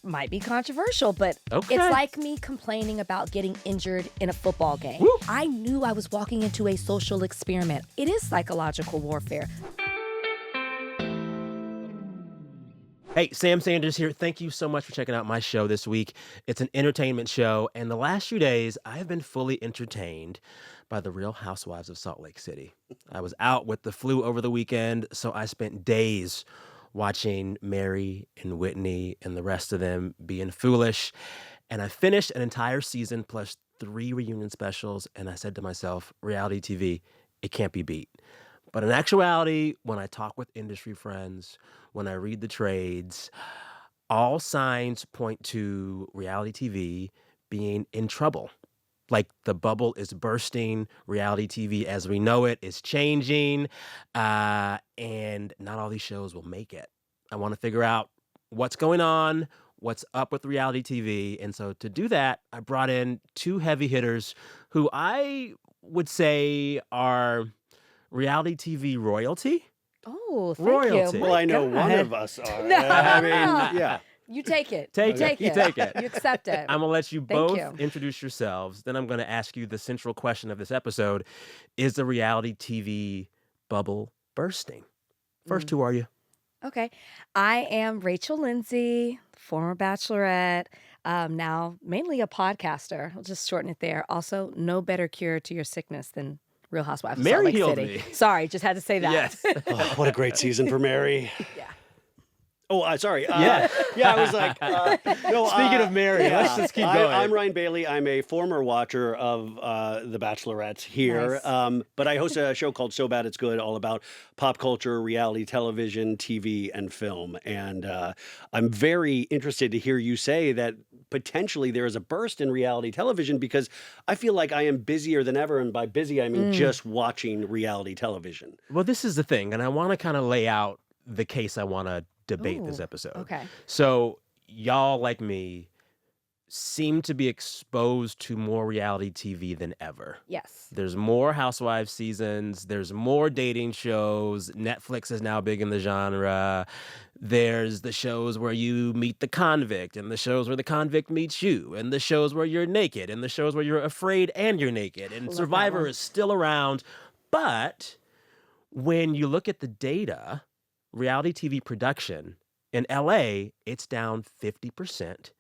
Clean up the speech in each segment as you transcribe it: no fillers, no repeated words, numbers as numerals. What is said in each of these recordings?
might be controversial, but Okay. it's like me complaining about getting injured in a football game. Woo. I knew I was walking into a social experiment. It is psychological warfare. Hey, Sam Sanders here. Thank you so much for checking out my show this week. It's an entertainment show, and the last few days, I have been fully entertained by the Real Housewives of Salt Lake City. I was out with the flu over the weekend, so I spent days watching Mary and Whitney and the rest of them being foolish. And I finished an entire season plus 3 reunion specials, and I said to myself, reality TV, it can't be beat. But in actuality, when I talk with industry friends, when I read the trades, all signs point to reality TV being in trouble. Like the bubble is bursting, reality TV as we know it is changing, and not all these shows will make it. I want to figure out what's going on, what's up with reality TV. And so to do that, I brought in 2 heavy hitters who I would say are reality TV royalty. Oh, thank Royalty. you. Well, My I know God. one of us are. No. I mean, yeah. You take it. Take it. You take it. You accept it. I'm going to let you Thank both you. introduce yourselves. Then I'm going to ask you the central question of this episode. Is the reality TV bubble bursting? First, who are you? Okay. I am Rachel Lindsay, former Bachelorette, now mainly a podcaster. I'll just shorten it there. Also, no better cure to your sickness than Real Housewives of Mary Salt Lake healed City. me. Sorry, just had to say that. Yes. Oh, what a great season for Mary. Yeah. Oh, sorry. Yeah. I was like, no. Speaking of Mary, let's just keep going. I'm Ryan Bailey. I'm a former watcher of The Bachelorette here. Nice. But I host a show called So Bad It's Good, all about pop culture, reality television, TV, and film. And I'm very interested to hear you say that potentially there is a burst in reality television, because I feel like I am busier than ever. And by busy, I mean just watching reality television. Well, this is the thing, and I want to kind of lay out the case I want to debate this Ooh, episode. okay. So y'all, like me, seem to be exposed to more reality TV than ever. Yes. There's more Housewives seasons. There's more dating shows. Netflix is now big in the genre. There's the shows where you meet the convict, and the shows where the convict meets you, and the shows where you're naked, and the shows where you're afraid and you're naked. And Love that Survivor one. is still around. But when you look at the data, reality TV production in LA, it's down 50%.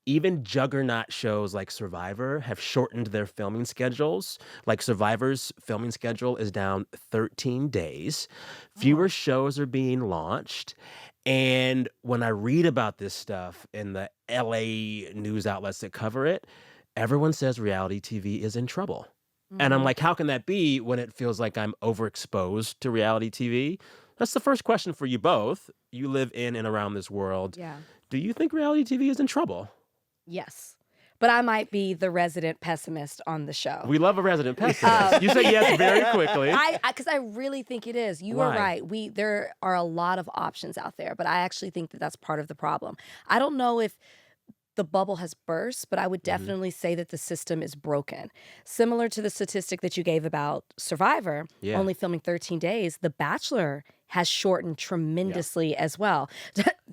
Even juggernaut shows like Survivor have shortened their filming schedules. Like Survivor's filming schedule is down 13 days. Fewer shows are being launched. And when I read about this stuff in the LA news outlets that cover it, everyone says reality TV is in trouble. And I'm like, how can that be when it feels like I'm overexposed to reality TV? That's the first question for you both. You live in and around this world. Yeah. Do you think reality TV is in trouble? Yes. But I might be the resident pessimist on the show. We love a resident pessimist. You say yes very quickly. Because I really think it is. You Why? are right. There are a lot of options out there, but I actually think that that's part of the problem. I don't know if the bubble has burst, but I would definitely say that the system is broken. Similar to the statistic that you gave about Survivor, only filming 13 days, The Bachelor has shortened tremendously as well.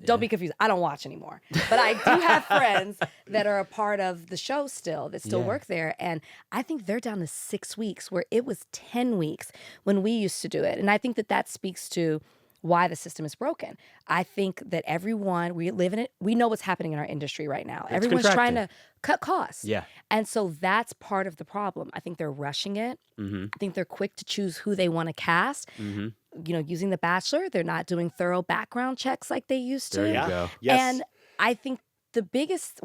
Don't be confused. I don't watch anymore. But I do have friends that are a part of the show still, that still work there. And I think they're down to 6 weeks, where it was 10 weeks when we used to do it. And I think that that speaks to why the system is broken. I think that everyone, we live in it, we know what's happening in our industry right now. Everyone's trying to cut costs. Yeah. And so that's part of the problem. I think they're rushing it. I think they're quick to choose who they want to cast. You know, using The Bachelor, they're not doing thorough background checks like they used to. There you go. Yes. And I think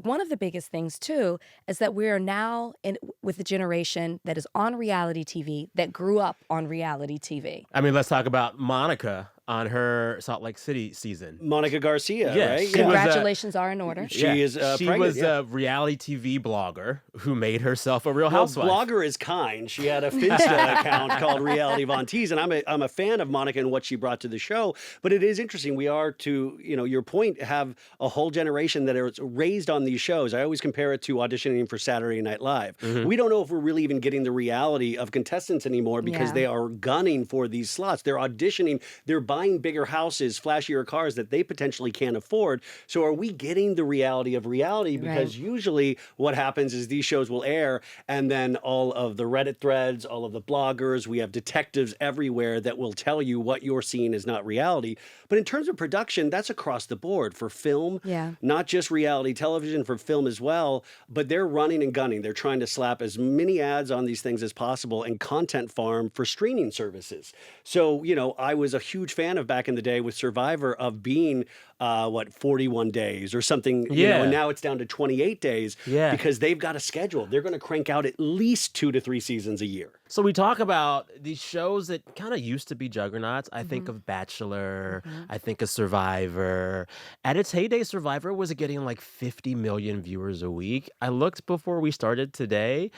one of the biggest things too is that we are now with a generation that is on reality TV, that grew up on reality TV. I mean, let's talk about Monica on her Salt Lake City season. Monica Garcia, Yes, right? she was, Congratulations are in order. She is She pregnant, was yeah. a reality TV blogger who made herself a Real Housewife. Blogger is kind. She had a Finsta account called Reality Von Tease, and I'm a fan of Monica and what she brought to the show. But it is interesting. We are, to your point, have a whole generation that is raised on these shows. I always compare it to auditioning for Saturday Night Live. We don't know if we're really even getting the reality of contestants anymore, because they are gunning for these slots. They're auditioning. They're buying bigger houses, flashier cars that they potentially can't afford. So are we getting the reality of reality? Because usually what happens is these shows will air, and then all of the Reddit threads, all of the bloggers, we have detectives everywhere that will tell you what you're seeing is not reality. But in terms of production, that's across the board for film, not just reality television, for film as well. But they're running and gunning. They're trying to slap as many ads on these things as possible and content farm for streaming services. So, I was a huge fan of back in the day with Survivor of being 41 days or something, and now it's down to 28 days because they've got a schedule. They're going to crank out at least 2 to 3 seasons a year. So we talk about these shows that kind of used to be juggernauts. I think of Bachelor. I think of Survivor. At its heyday, Survivor was getting like 50 million viewers a week. I looked before we started today.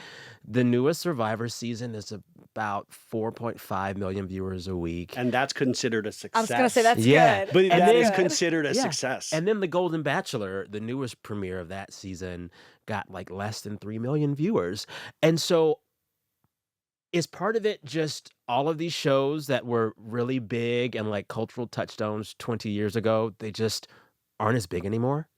The newest Survivor season is about 4.5 million viewers a week. And that's considered a success. I was going to say that's good. But that is good. considered a success. And then The Golden Bachelor, the newest premiere of that season, got like less than 3 million viewers. And so is part of it just all of these shows that were really big and like cultural touchstones 20 years ago, they just aren't as big anymore?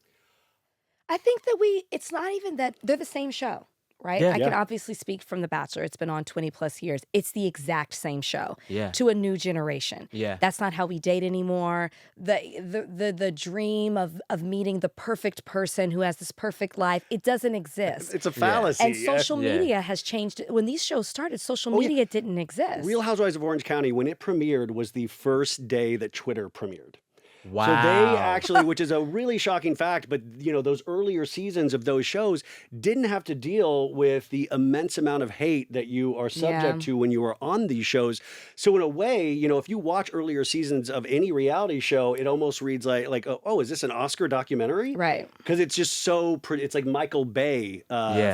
I think that it's not even that they're the same show, right? I can obviously speak from The Bachelor. It's been on 20 plus years. It's the exact same show to a new generation. That's not how we date anymore. The dream of meeting the perfect person who has this perfect life, it doesn't exist. It's a fallacy. And social media has changed. When these shows started, social media didn't exist. Real Housewives of Orange County, when it premiered, was the first day that Twitter premiered. Wow. So they actually, which is a really shocking fact, but those earlier seasons of those shows didn't have to deal with the immense amount of hate that you are subject to when you are on these shows. So in a way, if you watch earlier seasons of any reality show, it almost reads like, oh, is this an Oscar documentary? Right. Because it's just so pretty. It's like Michael Bay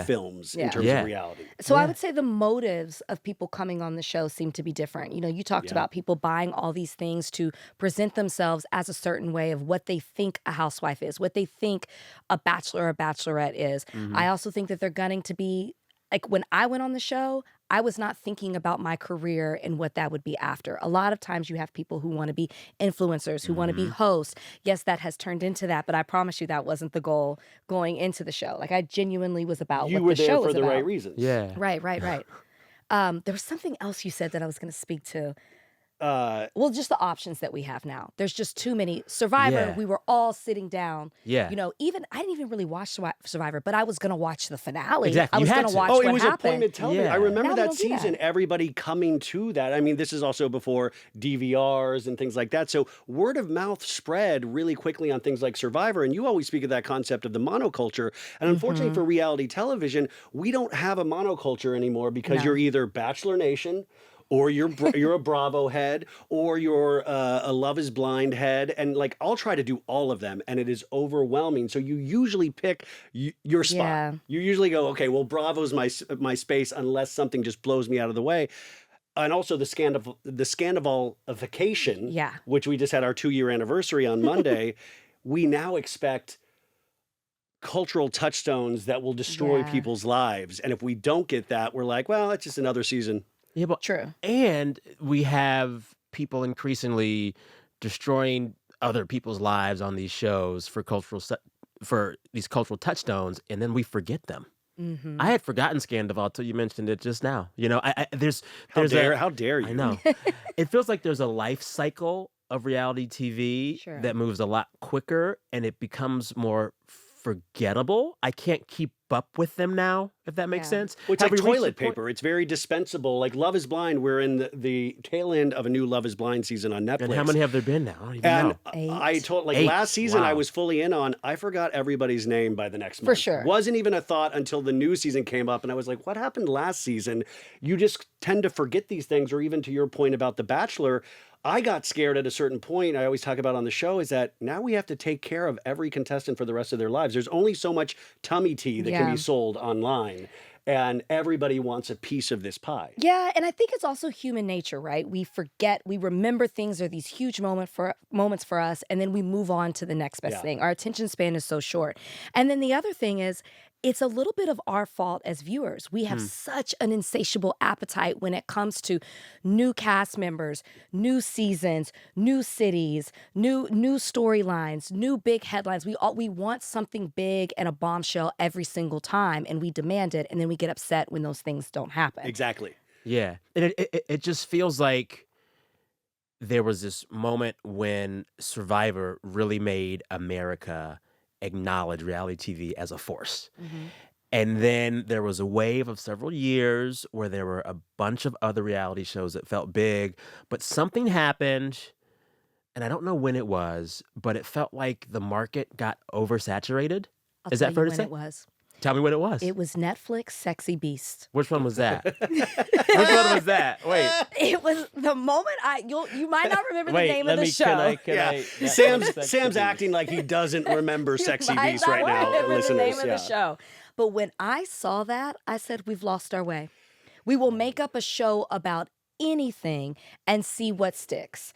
films in terms of reality. So I would say the motives of people coming on the show seem to be different. You talked about people buying all these things to present themselves as a certain way of what they think a housewife is, what they think a bachelor or bachelorette is. I also think that they're gunning to be, like when I went on the show, I was not thinking about my career and what that would be after. A lot of times you have people who want to be influencers, who want to be hosts. Yes, that has turned into that, but I promise you that wasn't the goal going into the show. Like I genuinely was about what the show was about. You were there for the right reasons. Yeah. Right. There was something else you said that I was going to speak to. Well, just the options that we have now. There's just too many. Survivor, we were all sitting down. Even I didn't even really watch Survivor, but I was going to watch the finale. Exactly. I was going to watch what happened. It was appointment television. I remember Now they that don't do that. season, everybody coming to that. I mean, this is also before DVRs and things like that. So word of mouth spread really quickly on things like Survivor. And you always speak of that concept of the monoculture. And unfortunately for reality television, we don't have a monoculture anymore because you're either Bachelor Nation, or you're a Bravo head, or you're a Love is Blind head. And like, I'll try to do all of them, and it is overwhelming. So you usually pick your spot. Yeah. You usually go, okay, well, Bravo's my space unless something just blows me out of the way. And also the Scandavalification, which we just had our 2-year anniversary on Monday. We now expect cultural touchstones that will destroy people's lives. And if we don't get that, we're like, well, it's just another season. Yeah, but True. And we have people increasingly destroying other people's lives on these shows for these cultural touchstones, and then we forget them. I had forgotten Scandival till you mentioned it just now. How dare you? I know. It feels like there's a life cycle of reality TV that moves a lot quicker, and it becomes more forgettable. I can't keep up with them now, if that makes sense. Well, it's like toilet paper. It's very dispensable. Like Love is Blind, we're in the tail end of a new Love is Blind season on Netflix. And how many have there been now? I don't even know. I told, like 8. last season, Wow. I was fully in on. I forgot everybody's name by the next month. For sure. Wasn't even a thought until the new season came up, and I was like, what happened last season? You just tend to forget these things, or even to your point about The Bachelor, I got scared at a certain point, I always talk about on the show, is that now we have to take care of every contestant for the rest of their lives. There's only so much tummy tea that can be sold online, and everybody wants a piece of this pie. Yeah, and I think it's also human nature, right? We forget, we remember things are these huge moments for us, and then we move on to the next best thing. Our attention span is so short. And then the other thing is, it's a little bit of our fault as viewers. We have such an insatiable appetite when it comes to new cast members, new seasons, new cities, new storylines, new big headlines. We want something big and a bombshell every single time, and we demand it, and then we get upset when those things don't happen. Exactly. Yeah. And it just feels like there was this moment when Survivor really made America acknowledge reality TV as a force. And then there was a wave of several years where there were a bunch of other reality shows that felt big, but something happened, and I don't know when it was, but it felt like the market got oversaturated. I'll Is tell that fair you to when say? it was. Tell me when it was. It was Netflix Sexy Beast. Which one was that? Which one was that? Wait. It was the moment you might not remember the Wait, name let of the me, show. can I? Sam's acting like he doesn't remember Sexy might Beast not right now, remember listeners. the name of the show. But when I saw that, I said, we've lost our way. We will make up a show about anything and see what sticks.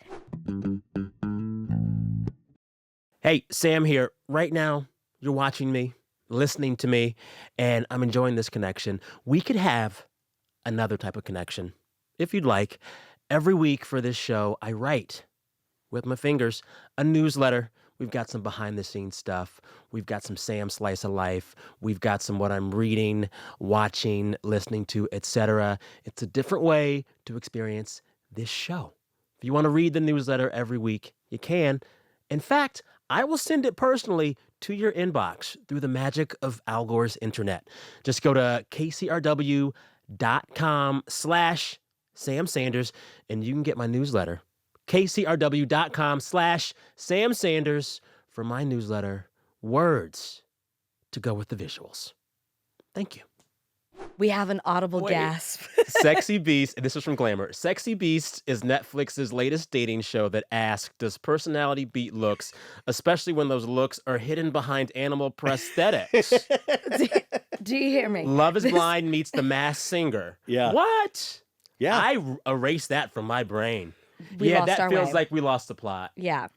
Hey, Sam here. Right now, you're watching me, listening to me, and I'm enjoying this connection. We could have another type of connection, if you'd like. Every week for this show, I write with my fingers a newsletter. We've got some behind-the-scenes stuff. We've got some Sam Slice of Life. We've got some what I'm reading, watching, listening to, etc. It's a different way to experience this show. If you want to read the newsletter every week, you can. In fact, I will send it personally to your inbox through the magic of Al Gore's internet. Just go to kcrw.com/Sam Sanders and you can get my newsletter. kcrw.com/Sam Sanders for my newsletter, Words to Go with the Visuals. Thank you. We have an audible Wait. gasp. Sexy Beast, and this was from Glamour. Sexy Beast is Netflix's latest dating show that asks, does personality beat looks, especially when those looks are hidden behind animal prosthetics? Do you hear me? Love is Blind meets The Masked Singer. Yeah. What? Yeah. I erased that from my brain. We lost that our feels way. like we lost the plot. Yeah.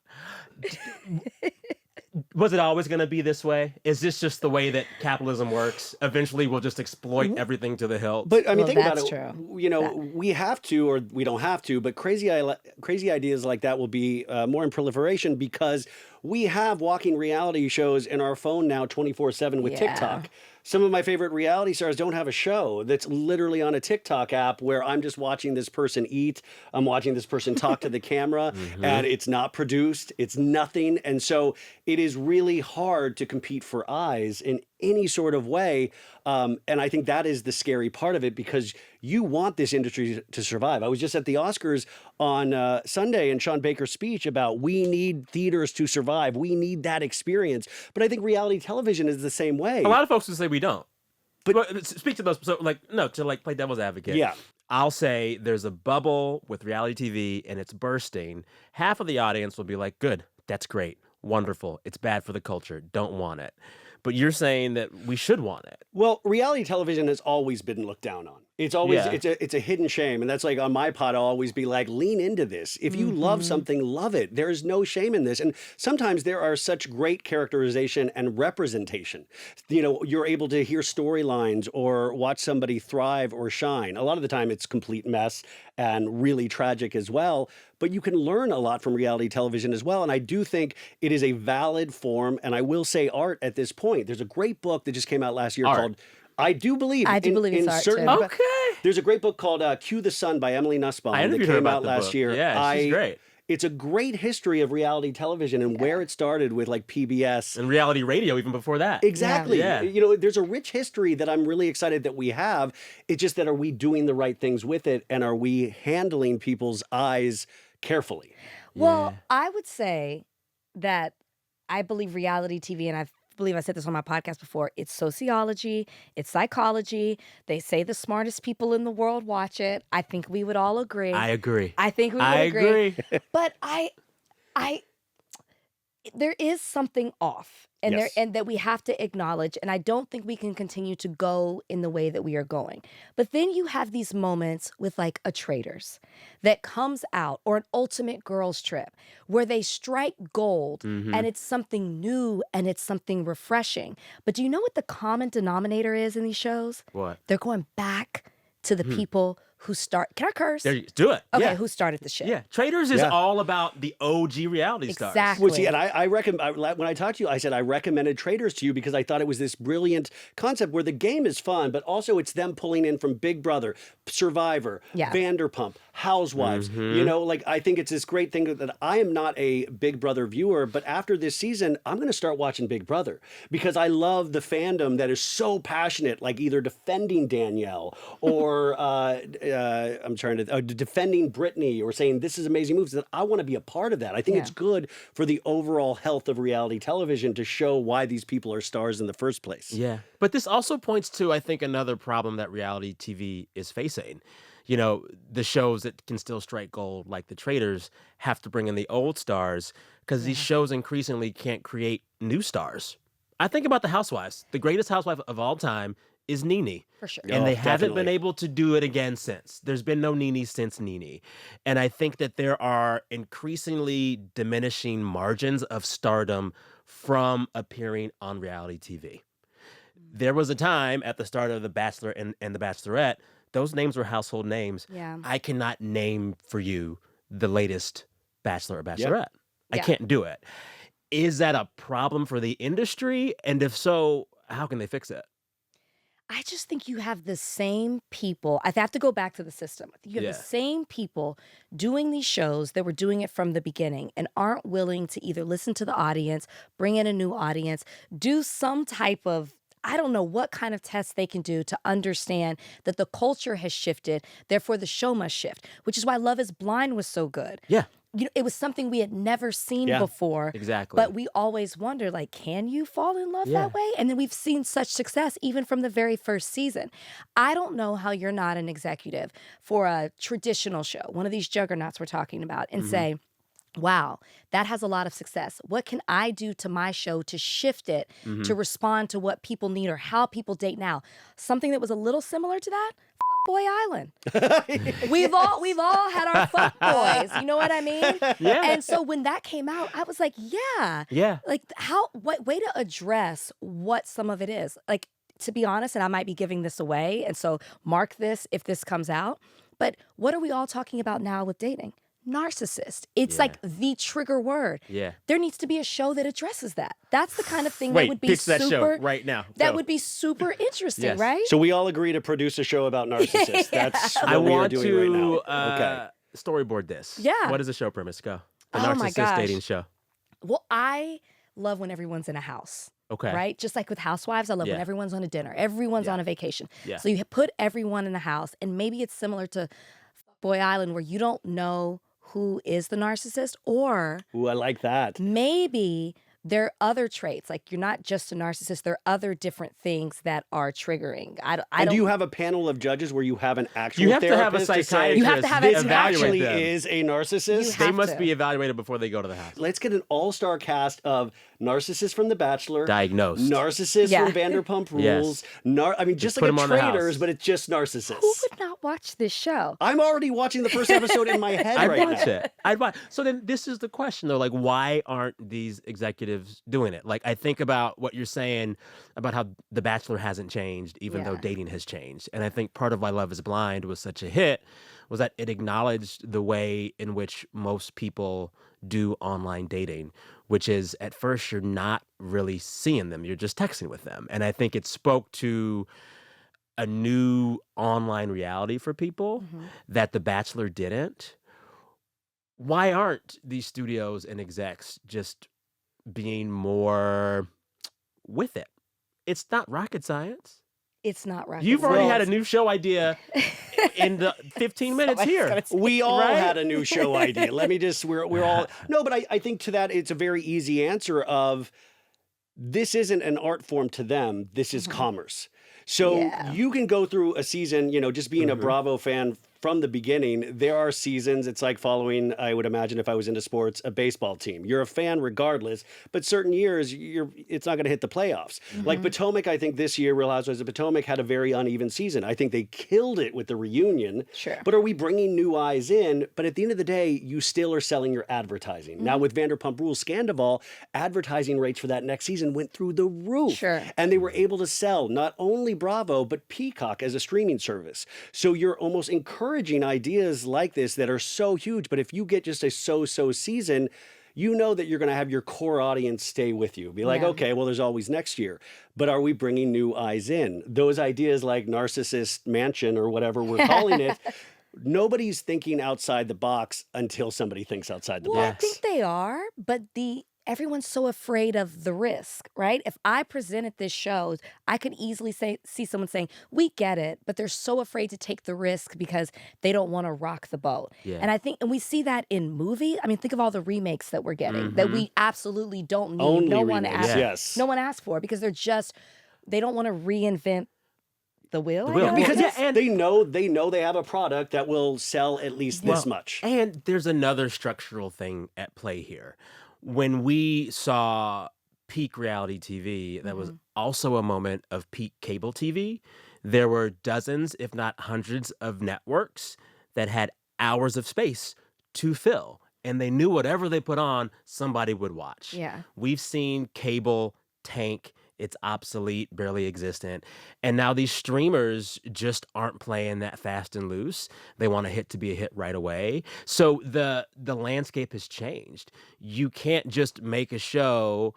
Was it always going to be this way? Is this just the way that capitalism works? Eventually, we'll just exploit everything to the hilt. But I mean, Well, think about that's it. true. You know, we have to, or we don't have to, but crazy ideas like that will be more in proliferation because we have walking reality shows in our phone now 24/7 with Yeah. TikTok. Some of my favorite reality stars don't have a show that's literally on a TikTok app where I'm just watching this person eat, I'm watching this person talk to the camera, and it's not produced, it's nothing. And so it is really hard to compete for eyes in any sort of way. And I think that is the scary part of it because you want this industry to survive. I was just at the Oscars on Sunday and Sean Baker's speech about we need theaters to survive. We need that experience. But I think reality television is the same way. A lot of folks would say we don't. But speak to those. So, to play devil's advocate. Yeah. I'll say there's a bubble with reality TV and it's bursting. Half of the audience will be like, good, that's great, wonderful. It's bad for the culture. Don't want it. But you're saying that we should want it. Well, reality television has always been looked down on. It's always Yeah. it's a hidden shame, and that's like on my pod. I'll always be like, lean into this. If you love something, love it. There is no shame in this, and sometimes there are such great characterization and representation. You know, you're able to hear storylines or watch somebody thrive or shine. A lot of the time, it's complete mess and really tragic as well. But you can learn a lot from reality television as well, and I do think it is a valid form. And I will say art at this point. There's a great book that just came out last year Art. called. I do believe it's art, too. Okay. There's a great book called Cue the Sun by Emily Nussbaum I that interviewed her came about out the last book. year. Yeah, she's great. It's a great history of reality television and where it started with like PBS. And reality radio even before that. Exactly. Yeah. You know, there's a rich history that I'm really excited that we have. It's just that are we doing the right things with it and are we handling people's eyes carefully? Well, I would say that I believe reality TV, and I believe I said this on my podcast before, it's sociology, it's psychology. They say the smartest people in the world watch it. I think we would all agree. I agree. I think we would I agree. agree. But there is something off, and Yes. that we have to acknowledge, and I don't think we can continue to go in the way that we are going. But then you have these moments with like a Traitors that comes out, or an Ultimate Girls Trip, where they strike gold and it's something new and it's something refreshing. But do you know what the common denominator is in these shows? What? They're going back to the people who start. Can I curse? There you do it. Okay, Yeah. who started the shit? Yeah. Traders is Yeah. all about the OG reality stars. Exactly. Well, see, and I when I talked to you, I said I recommended Traders to you because I thought it was this brilliant concept where the game is fun, but also it's them pulling in from Big Brother, Survivor, Yeah. Vanderpump, Housewives. You know, like I think it's this great thing that I am not a Big Brother viewer, but after this season, I'm going to start watching Big Brother because I love the fandom that is so passionate, like either defending Danielle or I'm trying to defending Brittany or saying this is amazing moves. That I want to be a part of that. I think it's good for the overall health of reality television to show why these people are stars in the first place. Yeah. But this also points to, I think, another problem that reality TV is facing. You know, the shows that can still strike gold, like the Traders, have to bring in the old stars because these shows increasingly can't create new stars. I think about the Housewives. The greatest housewife of all time is Nene. For sure. And they haven't been Definitely. able to do it again since. There's been no Nene since Nene. And I think that there are increasingly diminishing margins of stardom from appearing on reality TV. There was a time at the start of The Bachelor and The Bachelorette, those names were household names. Yeah. I cannot name for you the latest Bachelor or Bachelorette. I Yeah. can't do it. Is that a problem for the industry? And if so, how can they fix it? I just think you have the same people. I have to go back to the system. You have Yeah. the same people doing these shows that were doing it from the beginning and aren't willing to either listen to the audience, bring in a new audience, do some type of, I don't know what kind of test they can do to understand that the culture has shifted, therefore the show must shift, which is why Love is Blind was so good. Yeah, You know, it was something we had never seen Yeah. before. exactly. But we always wonder, like, can you fall in love Yeah. that way? And then we've seen such success even from the very first season. I don't know how you're not an executive for a traditional show, one of these juggernauts we're talking about, and say, wow, that has a lot of success. What can I do to my show to shift it to respond to what people need or how people date now? Something that was a little similar to that? Boy Island. We've all had our fuck boys. You know what I mean? Yeah. And so when that came out, I was like, yeah. Yeah. Like what way to address what some of it is. Like, to be honest, and I might be giving this away, and so mark this if this comes out. But what are we all talking about now with dating? Narcissist. It's like the trigger word. Yeah. There needs to be a show that addresses that. That's the kind of thing Wait, that would be pitch that super show right now. that Go. would be super interesting, Yes. right? So we all agree to produce a show about narcissists. That's what I we are want doing to right now. Okay. storyboard this. Yeah. What is the show premise? Go. The Oh my narcissist gosh. dating show. Well, I love when everyone's in a house. Okay. Right? Just like with Housewives, I love when Yeah. everyone's on a dinner, everyone's Yeah. on a vacation. Yeah. So you put everyone in the house, and maybe it's similar to Boy Island where you don't know who is the narcissist, or Ooh, I like that. maybe there are other traits. Like, you're not just a narcissist, there are other different things that are triggering. I And don't do you have a panel of judges where you have an actual You have to have a therapist to say, psychiatrist. You have to have this an evaluate actually them. is a narcissist? You They have must to. be evaluated before they go to the house. Let's get an all-star cast of narcissists from The Bachelor, Diagnosed. narcissists Yeah. from Vanderpump Yes. Rules, I mean, just put like 'em a on the house. Traitors, but it's just narcissists. Who would not watch this show? I'm already watching the first episode in my head I'd right watch now. it. I'd watch. So then this is the question though, like why aren't these executives doing it? Like I think about what you're saying about how The Bachelor hasn't changed even though Yeah. dating has changed. And I think part of why Love is Blind was such a hit was that it acknowledged the way in which most people do online dating, which is at first you're not really seeing them, you're just texting with them. And I think it spoke to a new online reality for people that The Bachelor didn't. Why aren't these studios and execs just being more with it? It's not rocket science. It's not rocket You've already had a science. new show idea in the 15 minutes Somebody's here. gonna say- We all Right? had a new show idea. Let me just, we're all, no, but I think to that, it's a very easy answer of this isn't an art form to them. This is commerce. So Yeah. you can go through a season, just being a Bravo fan from the beginning, there are seasons. It's like following, I would imagine, if I was into sports, a baseball team. You're a fan regardless, but certain years it's not going to hit the playoffs. Like Potomac, I think this year, Real Housewives of Potomac had a very uneven season. I think they killed it with the reunion. Sure. But are we bringing new eyes in? But at the end of the day, you still are selling your advertising. Now with Vanderpump Rules, Scandival, advertising rates for that next season went through the roof. Sure. And they were able to sell not only Bravo, but Peacock as a streaming service. So you're almost encouraging ideas like this that are so huge. But if you get just a so-so season, you know that you're going to have your core audience stay with you. Be like, okay, well, there's always next year. But are we bringing new eyes in? Those ideas like Narcissist Mansion or whatever we're calling it, nobody's thinking outside the box until somebody thinks outside the Well, I box. think they are, but everyone's so afraid of the risk, right? If I presented this show, I could easily see someone saying, "We get it," but they're so afraid to take the risk because they don't want to rock the boat. Yeah. And we see that in movie. I mean, think of all the remakes that we're getting that we absolutely don't need. Only no one remakes, asked. yes. No one asked for it because they don't want to reinvent the wheel. The I wheel. guess? Because Yeah, and- they know they have a product that will sell at least this much. And there's another structural thing at play here. When we saw peak reality TV, that was also a moment of peak cable TV. There were dozens, if not hundreds, of networks that had hours of space to fill. And they knew whatever they put on, somebody would watch. Yeah. We've seen cable tank. It's obsolete, barely existent. And now these streamers just aren't playing that fast and loose. They want a hit to be a hit right away. So the landscape has changed. You can't just make a show,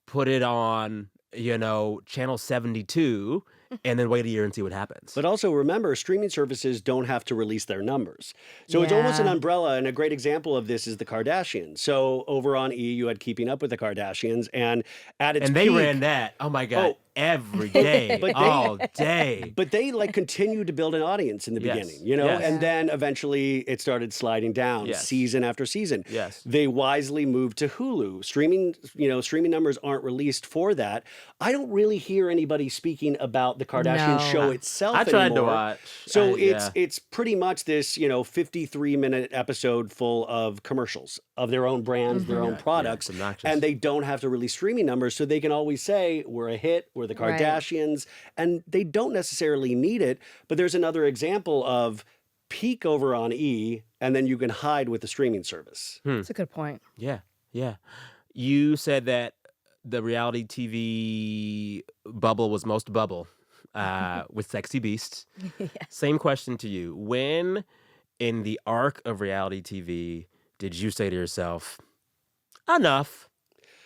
put it on, channel 72, and then wait a year and see what happens. But also remember, streaming services don't have to release their numbers. So it's almost an Yeah. umbrella. And a great example of this is the Kardashians. So over on E, you had Keeping Up with the Kardashians. And at its And they peak, ran that, oh my God, Oh. every day, But they- all day. But they continued to build an audience in the Yes. beginning, Yes. and then eventually it started sliding down Yes. season after season. Yes. They wisely moved to Hulu. Streaming numbers aren't released for that. I don't really hear anybody speaking about the Kardashian No. show itself I tried to anymore. watch. So yeah. it's pretty much this, 53-minute episode full of commercials of their own brands, their own Yeah, products, it's obnoxious. and they don't have to release streaming numbers, so they can always say we're a hit, we're the Right. Kardashians, and they don't necessarily need it. But there's another example of peak over on E, and then you can hide with the streaming service. That's a good point. Yeah, yeah. You said that the reality TV bubble was most bubble with Sexy Beasts. Same question to you. When in the arc of reality TV did you say to yourself, enough,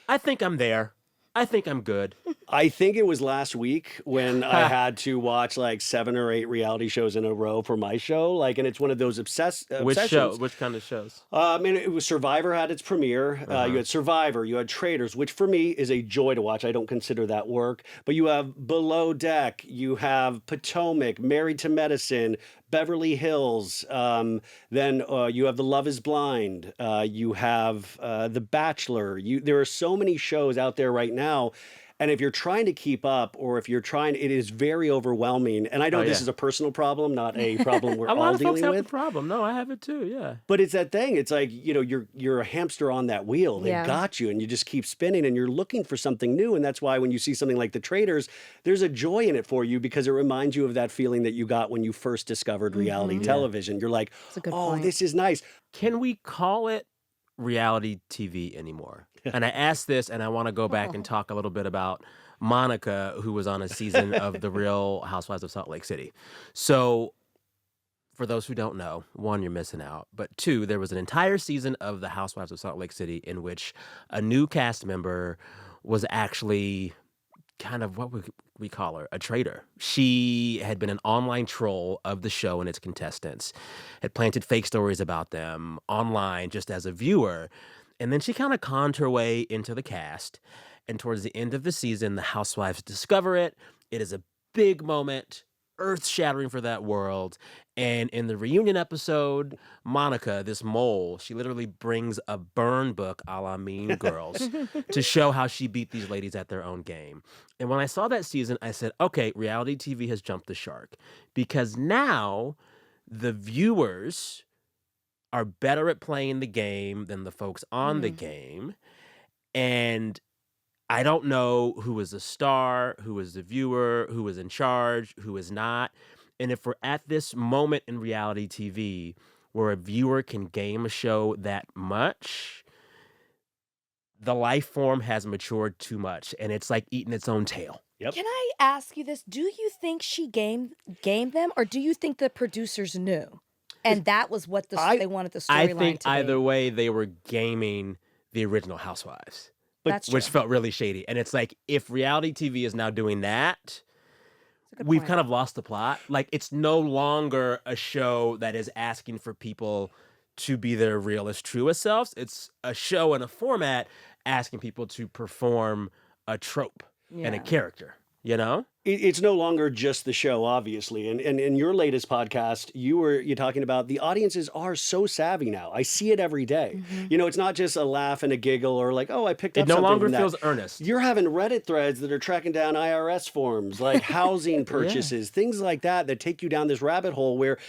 I think I'm there. I think I'm good. I think it was last week when I had to watch like 7 or 8 reality shows in a row for my show. And it's one of those Which obsessions. show? Which kind of shows? And it was Survivor had its premiere. You had Survivor, you had Traitors, which for me is a joy to watch. I don't consider that work. But you have Below Deck, you have Potomac, Married to Medicine, Beverly Hills. Then you have The Love Is Blind. You have The Bachelor. There are so many shows out there right now. And if you're trying to keep up, or if you're trying, it is very overwhelming. And I know this is a personal problem, not a problem we're A lot all of folks dealing have the with. problem. No, I have it too. Yeah. But it's that thing. It's like, you're a hamster on that wheel. They've Yeah. got you, and you just keep spinning, and you're looking for something new. And that's why when you see something like The Traitors, there's a joy in it for you because it reminds you of that feeling that you got when you first discovered reality television. You're like, That's a good oh, point. this is nice. Can we call it reality TV anymore? And I asked this, and I want to go back and talk a little bit about Monica, who was on a season of The Real Housewives of Salt Lake City. So, for those who don't know, 1, you're missing out. But 2, there was an entire season of The Housewives of Salt Lake City in which a new cast member was actually kind of, what would we call her? A traitor. She had been an online troll of the show and its contestants, had planted fake stories about them online just as a viewer. And then she kind of conned her way into the cast. And towards the end of the season, the housewives discover it. It is a big moment, earth-shattering for that world. And in the reunion episode, Monica, this mole, she literally brings a burn book a la Mean Girls to show how she beat these ladies at their own game. And when I saw that season, I said, okay, reality TV has jumped the shark. Because now the viewers are better at playing the game than the folks on the game. And I don't know who is the star, who is the viewer, who is in charge, who is not. And if we're at this moment in reality TV where a viewer can game a show that much, the life form has matured too much, and it's like eating its own tail. Yep. Can I ask you this? Do you think she gamed them, or do you think the producers knew? And that was what they wanted the I storyline to think be? either way, they were gaming the original Housewives, That's true. which felt really shady. And it's like, if reality TV is now doing that, That's a good we've point. kind of lost the plot. Like, it's no longer a show that is asking for people to be their realest, truest selves. It's a show and a format asking people to perform a trope and a character, you know? It's no longer just the show, obviously. And in your latest podcast, you're talking about the audiences are so savvy now. I see it every day. You know, it's not just a laugh and a giggle or like, oh, I picked up It no something longer from that. feels earnest. You're having Reddit threads that are tracking down IRS forms, like housing purchases, things like that take you down this rabbit hole where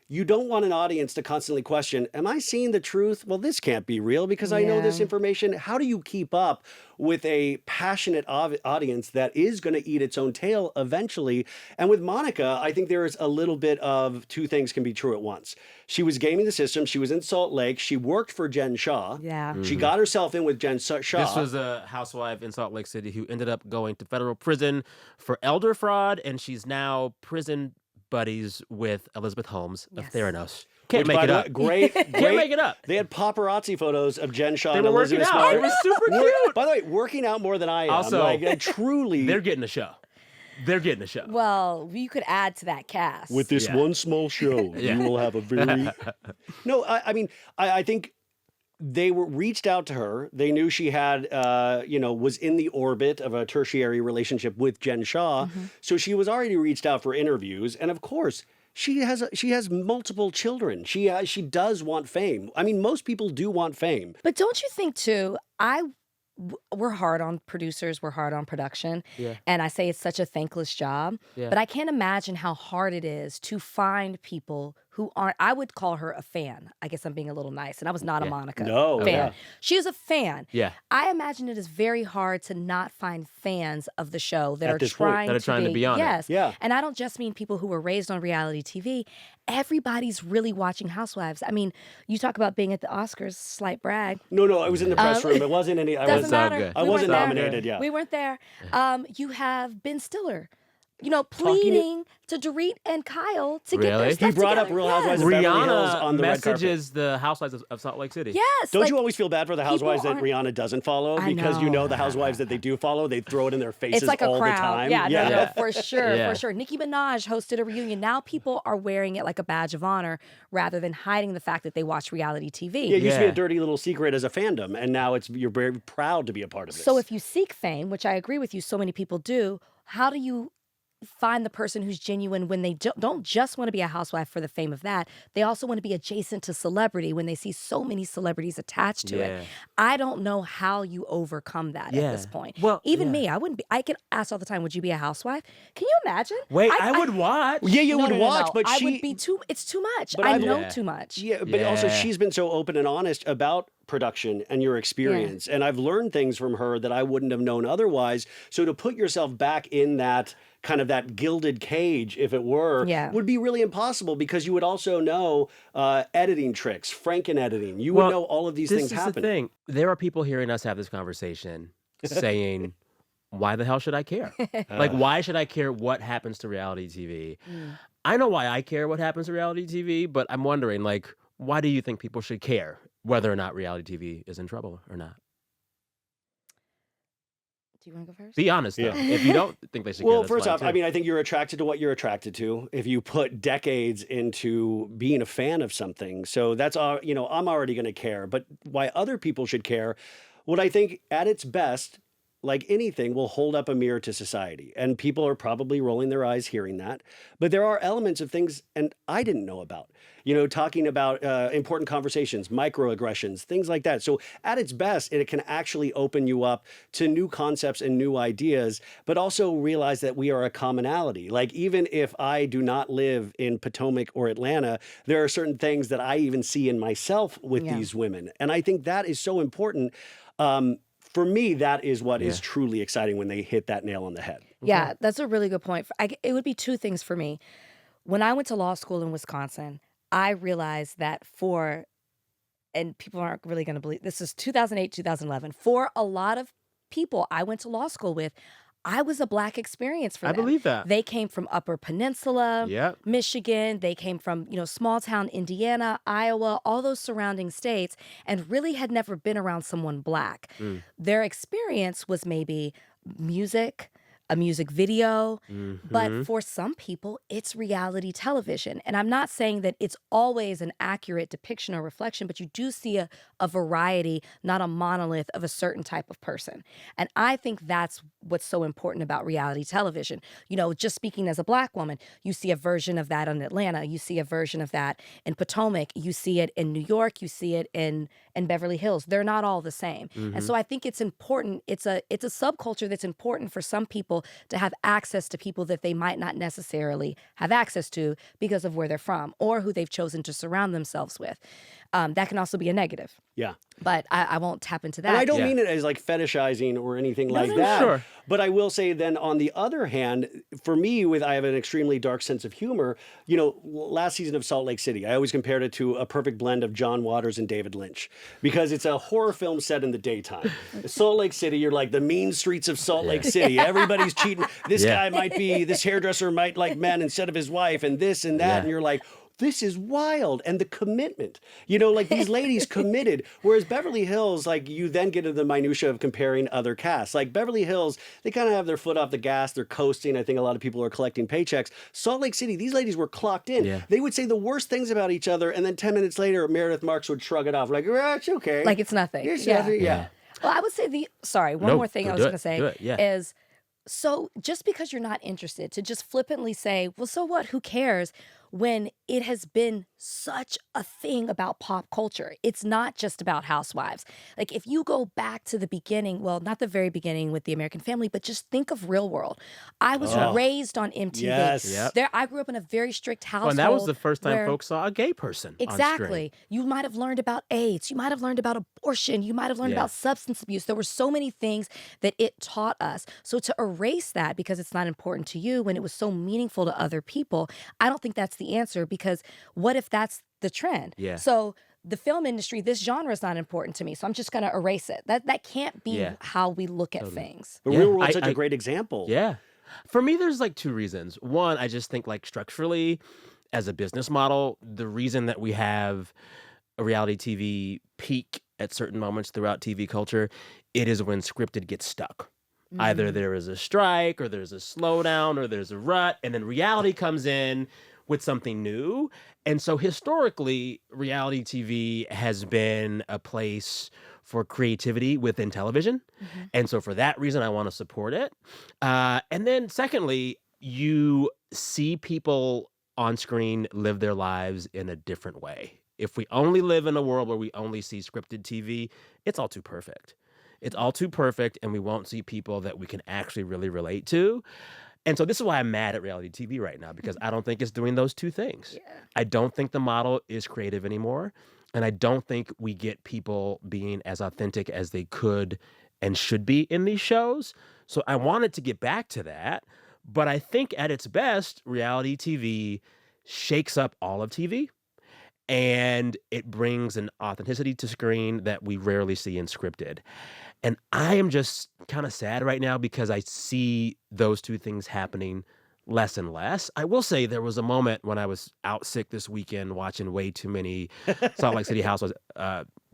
you don't want an audience to constantly question, am I seeing the truth? Well, this can't be real because I know this information. How do you keep up with a passionate audience that is going to eat its own tail eventually? And with Monica, I think there is a little bit of two things can be true at once. She was gaming the system. She was in Salt Lake. She worked for Jen Shaw. Yeah. She got herself in with Jen Shaw. This was a housewife in Salt Lake City who ended up going to federal prison for elder fraud, and she's now prison buddies with Elizabeth Holmes of Theranos. Can't Which, make by it the up. way, great. Can't make it up. They had paparazzi photos of Jen Shaw They and were working Elizabeth out. Smart. It was super cute. By the way, working out more than I am. Also, like, truly. They're getting a show. They're getting a show. Well, you could add to that cast. With this one small show, you will have a very... No, I mean, I think they reached out to her. They knew she had, was in the orbit of a tertiary relationship with Jen Shaw. So she was already reached out for interviews. And of course, she has multiple children. She does want fame. I mean, most people do want fame. But don't you think too? We're hard on producers. We're hard on production. Yeah. And I say it's such a thankless job. Yeah. But I can't imagine how hard it is to find people who aren't. I would call her a fan. I guess I'm being a little nice. And I was not a Monica fan. Yeah. She is a fan. Yeah. I imagine it is very hard to not find fans of the show that At are this point. trying That are trying to be on it. Yes. Yeah. And I don't just mean people who were raised on reality TV. Everybody's really watching Housewives. I mean, you talk about being at the Oscars, slight brag. No, I was in the press room. It wasn't any... Doesn't matter. good. I We wasn't weren't there. nominated, yeah. We weren't there. You have Ben Stiller, pleading to Dorit and Kyle to get Really? their He stuff brought up together. Real Yes. Housewives of Beverly Hills on Rihanna the red carpet. messages the Housewives of Salt Lake City. Yes. Don't like, you always feel bad for the housewives that aren't- Rihanna doesn't follow? I Because you know. know the housewives that they do follow, they throw it in their faces it's like a all crowd. the time. Yeah, no, for sure, Yeah. for sure. Nicki Minaj hosted a reunion. Now people are wearing it like a badge of honor rather than hiding the fact that they watch reality TV. Yeah, it used to be Yeah. a dirty little secret as a fandom, and now you're very proud to be a part of this. So if you seek fame, which I agree with you, so many people do, how do you find the person who's genuine when they don't just want to be a housewife for the fame of that? They also want to be adjacent to celebrity when they see so many celebrities attached to Yeah. it. I don't know how you overcome that at this Yeah. point. Well, even yeah. me, I wouldn't be. I get asked all the time, would you be a housewife? Can you imagine? Wait, I would watch. yeah, you No, would no, no, watch, no. but I she would be it's too much. But I I've- know Yeah. too much. Yeah, but also Yeah. she's been so open and honest about production and your experience. And I've learned things from her that I wouldn't have known otherwise. So to put yourself back in that kind of that gilded cage, if it were, Yeah. would be really impossible because you would also know editing tricks, Franken editing. You would know all of these things This is happen. the thing. There are people hearing us have this conversation saying, why the hell should I care? Like, why should I care what happens to reality TV? I know why I care what happens to reality TV, but I'm wondering, like, why do you think people should care whether or not reality TV is in trouble or not? Do you want to go first? Be honest, though. Yeah. If you don't think they should care, Well, that's first fine, off, too. I mean, I think you're attracted to what you're attracted to. If you put decades into being a fan of something, so that's all. I'm already going to care. But why other people should care? What I think at its best, like anything, will hold up a mirror to society. And people are probably rolling their eyes hearing that. But there are elements of things and I didn't know about, talking about important conversations, microaggressions, things like that. So at its best, it can actually open you up to new concepts and new ideas, but also realize that we are a commonality. Like, even if I do not live in Potomac or Atlanta, there are certain things that I even see in myself with Yeah. these women. And I think that is so important. For me, that is what is truly exciting when they hit that nail on the head. Yeah, that's a really good point. It would be two things for me. When I went to law school in Wisconsin, I realized that and people aren't really going to believe this is 2008, 2011. For a lot of people I went to law school with, I was a Black experience for I them. believe that. They came from Upper Peninsula, Yep. Michigan. They came from, small town Indiana, Iowa, all those surrounding states, and really had never been around someone Black. Their experience was maybe music, a music video, but for some people, it's reality television. And I'm not saying that it's always an accurate depiction or reflection, but you do see a variety, not a monolith of a certain type of person. And I think that's what's so important about reality television. Just speaking as a Black woman, you see a version of that in Atlanta. You see a version of that in Potomac. You see it in New York. You see it in Beverly Hills. They're not all the same. And so I think it's important. It's a subculture that's important for some people to have access to people that they might not necessarily have access to because of where they're from or who they've chosen to surround themselves with. That can also be a negative. Yeah. But I won't tap into that. And I don't mean it as like fetishizing or anything like that. Sure. But I will say then on the other hand, for me, I have an extremely dark sense of humor. Last season of Salt Lake City, I always compared it to a perfect blend of John Waters and David Lynch because it's a horror film set in the daytime. Salt Lake City, you're like the mean streets of Salt Lake City. Everybody's cheating. This hairdresser might like men instead of his wife and this and that. Yeah. And you're like, this is wild. And the commitment, like these ladies committed. Whereas Beverly Hills, like you then get into the minutia of comparing other casts. Like Beverly Hills, they kind of have their foot off the gas. They're coasting. I think a lot of people are collecting paychecks. Salt Lake City, these ladies were clocked in. Yeah. They would say the worst things about each other. And then 10 minutes later, Meredith Marks would shrug it off. Like, it's okay. Like it's nothing. It's Yeah. nothing. Yeah. Well, I would say one more thing I was going to say is, so just because you're not interested, to just flippantly say, well, so what? Who cares? When it has been such a thing about pop culture. It's not just about housewives. Like if you go back to the beginning, well, not the very beginning with The American Family, but just think of Real World. I was raised on MTV. Yes. Yep. I grew up in a very strict household. Well, and that was the first time where- folks saw a gay person on Exactly. screen. You might have learned about AIDS. You might have learned about abortion. You might have learned about substance abuse. There were so many things that it taught us. So to erase that because it's not important to you when it was so meaningful to other people, I don't think that's the answer, because what if that's the trend? Yeah. So the film industry, this genre is not important to me, so I'm just going to erase it. That can't be how we look at things. But Yeah, Real World's such I- a great example. Yeah. For me, there's like two reasons. One, I just think like structurally, as a business model, the reason that we have a reality TV peak at certain moments throughout TV culture, it is when scripted gets stuck. Either there is a strike or there's a slowdown or there's a rut, and then reality comes in with something new. And so historically, reality TV has been a place for creativity within television. And so for that reason, I want to support it. And then secondly, you see people on screen live their lives in a different way. If we only live in a world where we only see scripted TV, it's all too perfect. It's all too perfect, and we won't see people that we can actually really relate to. And so this is why I'm mad at reality TV right now, because I don't think it's doing those two things. Yeah. I don't think the model is creative anymore, and I don't think we get people being as authentic as they could and should be in these shows. So I wanted to get back to that, but I think at its best, reality TV shakes up all of TV, and it brings an authenticity to screen that we rarely see in scripted. And I am just kind of sad right now because I see those two things happening less and less. I will say there was a moment when I was out sick this weekend watching way too many Salt Lake City Housewives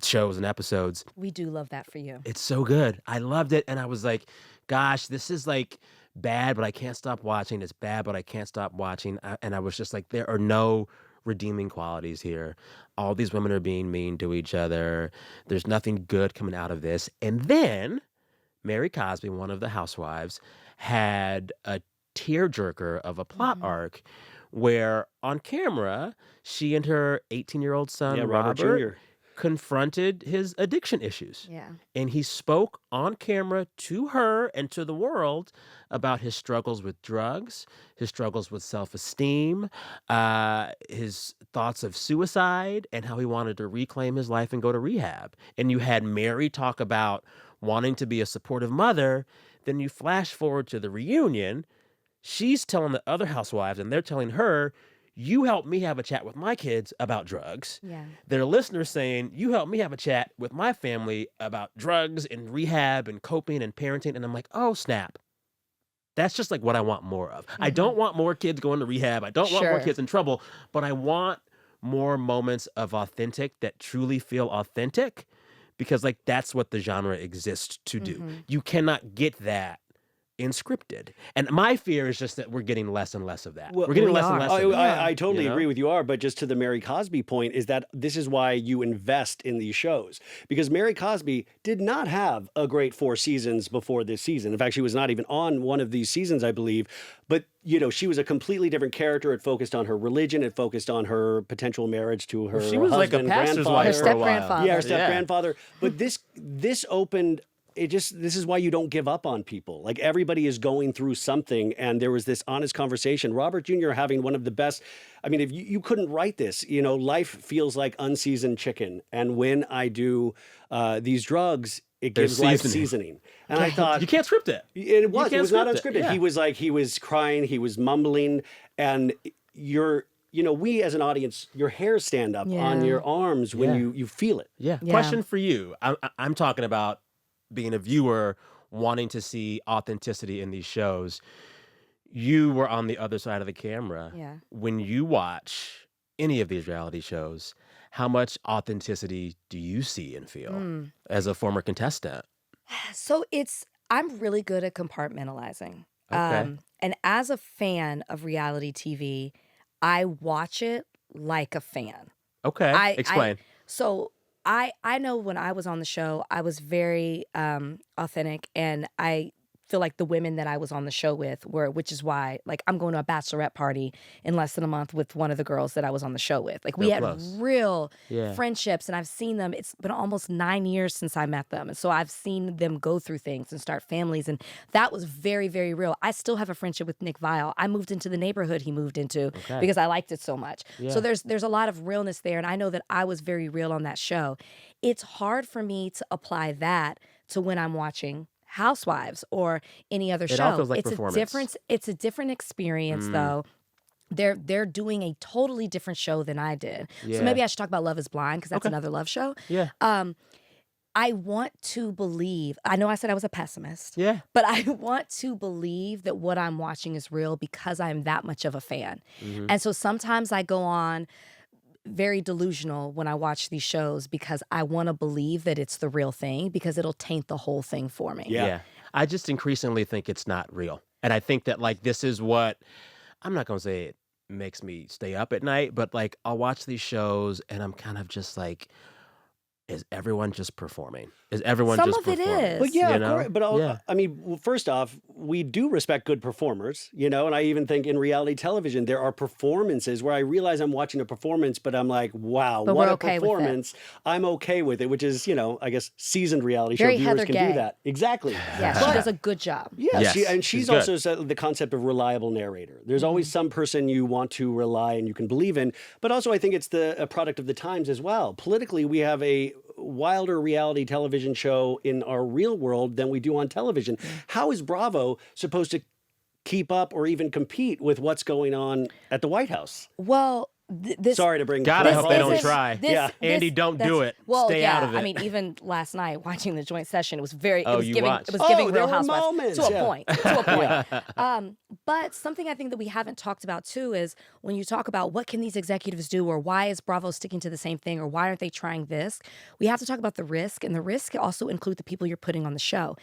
shows and episodes. We do love that for you. It's so good. I loved it. And I was like, gosh, this is like bad, but I can't stop watching. It's bad, but I can't stop watching. And I was just like, there are no redeeming qualities here. All these women are being mean to each other. There's nothing good coming out of this. And then Mary Cosby, one of the housewives, had a tearjerker of a plot arc where on camera, she and her 18-year-old son, Yeah, Robert Robert, Jr. confronted his addiction issues. Yeah. And he spoke on camera to her and to the world about his struggles with drugs, his struggles with self-esteem, his thoughts of suicide, and how he wanted to reclaim his life and go to rehab. And you had Mary talk about wanting to be a supportive mother. Then you flash forward to the reunion. She's telling the other housewives, and they're telling her, you helped me have a chat with my kids about drugs. Yeah. There are listeners saying, you helped me have a chat with my family about drugs and rehab and coping and parenting. And I'm like, oh, snap. That's just like what I want more of. I don't want more kids going to rehab. I don't want more Sure. kids in trouble. But I want more moments of authentic that truly feel authentic, because like that's what the genre exists to do. You cannot get that in scripted. And my fear is just that we're getting less and less of that. Well, We're getting we less and are. less of that. I totally you know? agree with you, but just to the Mary Cosby point is that this is why you invest in these shows. Because Mary Cosby did not have a great 4 seasons before this season. In fact, she was not even on one of these seasons, I believe. But, she was a completely different character. It focused on her religion. It focused on her potential marriage to her She was like a husband, pastor's grandfather. wife Her for a while. step-grandfather. Yeah, her step-grandfather. But this opened... this is why you don't give up on people. Like, everybody is going through something, and there was this honest conversation. Robert Jr. having one of the best. I mean, if you couldn't write this, life feels like unseasoned chicken. And when I do these drugs, it There's gives life seasoning. seasoning. And I thought You can't script it. it was can't not script it, unscripted. yeah. He was crying, he was mumbling, and we as an audience, your hairs stand up on Yeah. your arms when Yeah. you feel it. Yeah. Yeah. Question for you. I'm talking about being a viewer wanting to see authenticity in these shows. You were on the other side of the camera. Yeah. When you watch any of these reality shows, how much authenticity do you see and feel as a former contestant? So I'm really good at compartmentalizing. Okay. And as a fan of reality TV, I watch it like a fan. Okay. Explain. So I know when I was on the show, I was very authentic, and I feel like the women that I was on the show with which is why, like, I'm going to a bachelorette party in less than a month with one of the girls that I was on the show with. Like, we Real had close. real Yeah. friendships, and I've seen them. It's been almost 9 years since I met them. And so I've seen them go through things and start families. And that was very, very real. I still have a friendship with Nick Viall. I moved into the neighborhood he moved into Okay. because I liked it so much. Yeah. So there's a lot of realness there. And I know that I was very real on that show. It's hard for me to apply that to when I'm watching Housewives or any other It show. all feels like It's performance. it's a different experience though. They're doing a totally different show than I did. Yeah. So maybe I should talk about Love is Blind, because that's Okay. another love show. Yeah. I want to believe, I know I said I was a pessimist, Yeah. but I want to believe that what I'm watching is real because I'm that much of a fan. And so sometimes I go on very delusional when I watch these shows because I want to believe that it's the real thing, because it'll taint the whole thing for me. Yeah. I just increasingly think it's not real. And I think that, like, this is what, I'm not going to say it makes me stay up at night, but, like, I'll watch these shows and I'm kind of just like, is everyone just performing? Is everyone Some just of it performing? is. Well, yeah, You of know? course. But Yeah. I mean, well, first off, we do respect good performers, and I even think in reality television there are performances where I realize I'm watching a performance, but I'm like, wow, But what we're a okay with it. performance! I'm okay with it, which is, I guess seasoned reality Very show viewers Heather can do Gay. that exactly. Yeah, she does a good job. Yeah, Yes, she's she's also good. said the concept of reliable narrator. There's always some person you want to rely and you can believe in, but also I think it's a product of the times as well. Politically, we have a wilder reality television show in our real world than we do on television. How is Bravo supposed to keep up or even compete with what's going on at the White House? Well, this Sorry to bring. God, I This hope they don't isn't- try. this- Yeah. Andy, this- don't do that's- it. Well, Stay yeah, out of it. I mean, even last night watching the joint session, it was very. Oh, it was you giving. watched. It was Oh, giving there Real were Housewives moments, to a yeah. point. To a point. But something I think that we haven't talked about too is when you talk about what can these executives do, or why is Bravo sticking to the same thing, or why aren't they trying this? We have to talk about the risk, and the risk also include the people you're putting on the show.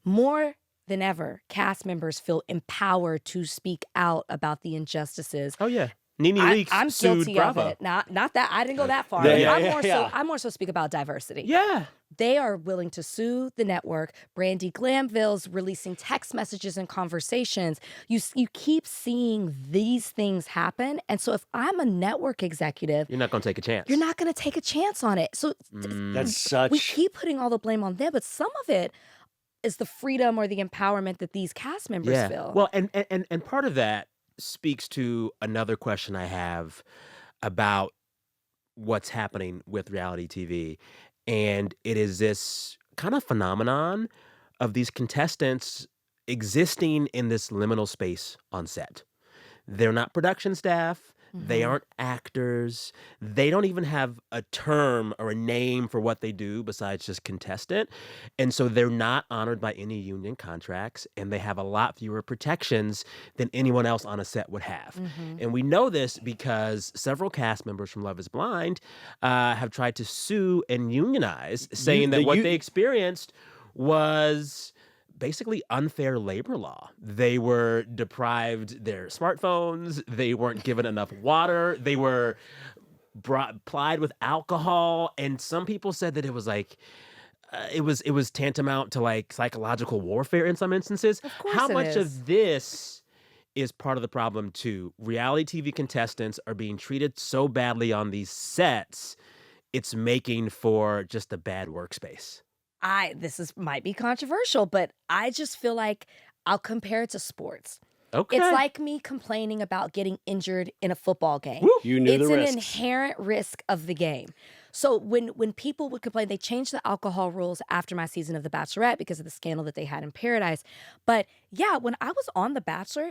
More than ever, cast members feel empowered to speak out about the injustices. Oh, yeah. Nene Leakes I'm sued guilty Bravo. of it. Not that I didn't go that far. Yeah, I'm yeah, more yeah. so. I'm more so speak about diversity. Yeah. they are willing to sue the network. Brandy Glanville's releasing text messages and conversations. You keep seeing these things happen. And so if I'm a network executive, You're not going to take a chance. you're not going to take a chance on it. So That's we such. keep putting all the blame on them, but some of it is the freedom or the empowerment that these cast members Yeah. feel. Well, and part of that speaks to another question I have about what's happening with reality TV. And it is this kind of phenomenon of these contestants existing in this liminal space on set. They're not production staff. They aren't actors. They don't even have a term or a name for what they do besides just contestant. And so they're not honored by any union contracts, and they have a lot fewer protections than anyone else on a set would have. And we know this because several cast members from Love is Blind have tried to sue and unionize, saying that what they experienced was basically unfair labor law. They were deprived their smartphones. They weren't given enough water. They were plied with alcohol. And some people said that it was like, it was tantamount to like psychological warfare in some instances. Of course How it much is. of this is part of the problem too? Reality TV contestants are being treated so badly on these sets, it's making for just a bad workspace. Might be controversial, but I just feel like I'll compare it to sports. Okay. It's like me complaining about getting injured in a football game. Woo. You knew It's the an risks. inherent risk of the game. So when people would complain, they changed the alcohol rules after my season of The Bachelorette because of the scandal that they had in Paradise. But yeah, when I was on The Bachelor,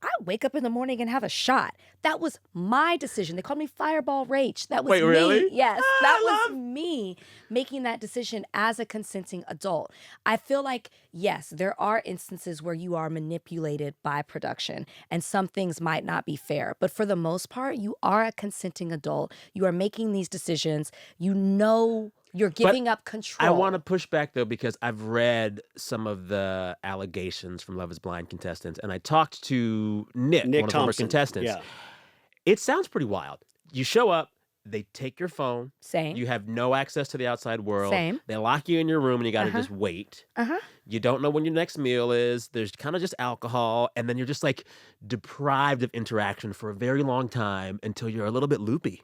I wake up in the morning and have a shot. That was my decision. They called me Fireball Rach. That was Wait, me. really? Yes, that was me making that decision as a consenting adult. I feel like, yes, there are instances where you are manipulated by production and some things might not be fair. But for the most part, you are a consenting adult. You are making these decisions. You know you're giving up control. I want to push back though because I've read some of the allegations from Love is Blind contestants, and I talked to Nick, one of the former Thompson. contestants. Yeah. It sounds pretty wild. You show up, they take your phone. Same. You have no access to the outside world. Same. They lock you in your room and you got to just wait. Uh-huh. You don't know when your next meal is. There's kind of just alcohol. And then you're just like deprived of interaction for a very long time until you're a little bit loopy.